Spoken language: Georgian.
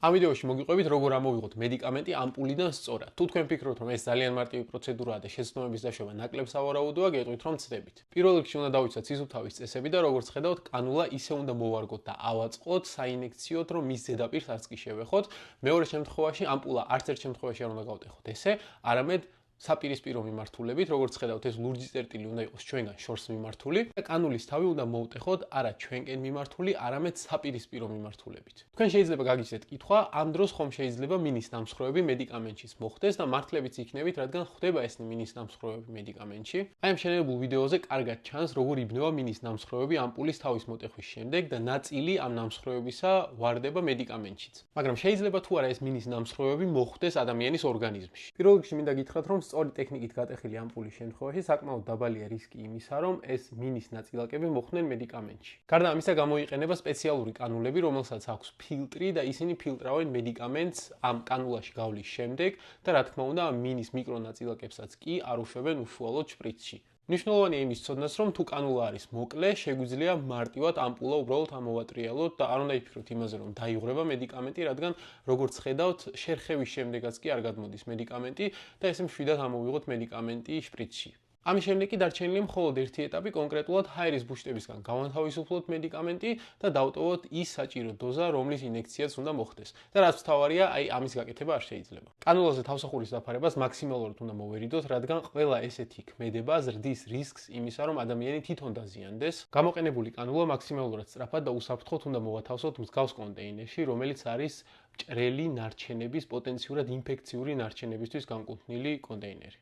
ამ ვიდეოში მოგიყვებით როგორ ამოვიღოთ მედიკამენტი ამპულიდან სწორად. თუ თქვენ ფიქრობთ რომ ეს ძალიან მარტივი პროცედურაა და შეცდომების დაშვება ნაკლებ სავარაუდოა, გეტყვით რომ ცდებით. პირველ რიგში უნდა დავიცვათ სისუფთავის წესები და როგორც ხედავთ, კანულა ისე უნდა მოვარგოთ და ავაწყოთ საინექციოდ, რომ მის ზედაპირს არც კი შევეხოთ. მეორე შემთხვევაში ამპულა არც ერთ შემთხვევაში არ უნდა გავტეხოთ ესე, არამედ საპირისპირო მიმართულებით, როგორც ხედავთ, ეს ლურჯი წერტილი უნდა იყოს ჩვენგან შორს მიმართული და კანულის თავი უნდა მოვტეხოთ არა ჩვენკენ მიმართული, არამედ საპირისპირო მიმართულებით. თქვენ შეიძლება გაგიჩნდეთ კითხვა, ამ დროს ხომ შეიძლება მინის ნამსხვრევები მედიკამენტშიც მოხდეს და მართლებიც იქნებით, რადგან ხდება ეს მინის ნამსხვრევები მედიკამენტში. აი ამ შენებულ ვიდეოზე კარგად ჩანს, როგორ იბნევა მინის ნამსხვრევები ამპულის თავის მოტეხვის შემდეგ და ნაწილი ამ ნამსხვრევებისა ვარდება მედიკამენტშიც. მაგრამ შეიძლება თუ არა ეს მინის ნამსხვრევები მოხდეს ადამიანის ორგანიზმში. პირველ რიგში მინდა გითხრათ, რომ სწორი ტექნიკით გატეხილი ამპულის შემთხვევაში საკმაოდ დაბალია რისკი იმისა, რომ ეს მინის ნაწილაკები მოხდნენ მედიკამენტში. გარდა ამისა, გამოიყენება სპეციალური კანულები, რომელსაც აქვს ფილტრი და ისინი ფილტრავენ მედიკამენტს ამ კანულაში გავლის შემდეგ და რა თქმა უნდა, ამ მინის მიკრონაწილაკებსაც კი არ უშვებენ უშუალოდ შპრიცში. მნიშვნელოვანია იმის ცოდნას, რომ თუ კანულა არის მოკლე, შეგვიძლია მარტივად ამპულა უბრალოდ ამოვატრიალოთ და არ უნდა იფიქროთ იმაზე, რომ დაიღვრება მედიკამენტი, რადგან როგორც ხედავთ, შერხევის შემდეგაც კი არ გადმოდის მედიკამენტი და ესე მშვიდად ამოვიღოთ მედიკამენტი შპრიცში. ამის შემდეგ კი დარჩენილია მხოლოდ ერთი ეტაპი, კონკრეტულად ჰაერის ბუშტებისგან გავანთავისუფლოთ მედიკამენტი და დავტოვოთ ის საჭირო დოზა, რომლის ინექციაც უნდა მოხდეს. და რაც მთავარია, აი ამის გაკეთება არ შეიძლება. კანულაზე თავსახურის დაფარებას მაქსიმალურად უნდა მოვერიდოთ, რადგან ყველა ესეთი ქმედება ზრდის რისკს იმისა, რომ ადამიანი თვითონ დაზიანდეს. გამოყენებული კანულა მაქსიმალურად სწრაფად და უსაფრთხოდ უნდა მოვათავსოთ მსგავს კონტეინერში, რომელიც არის მჭრელი ნარჩენების, პოტენციურად ინფექციური ნარჩენებისთვის განკუთვნილი კონტეინერი.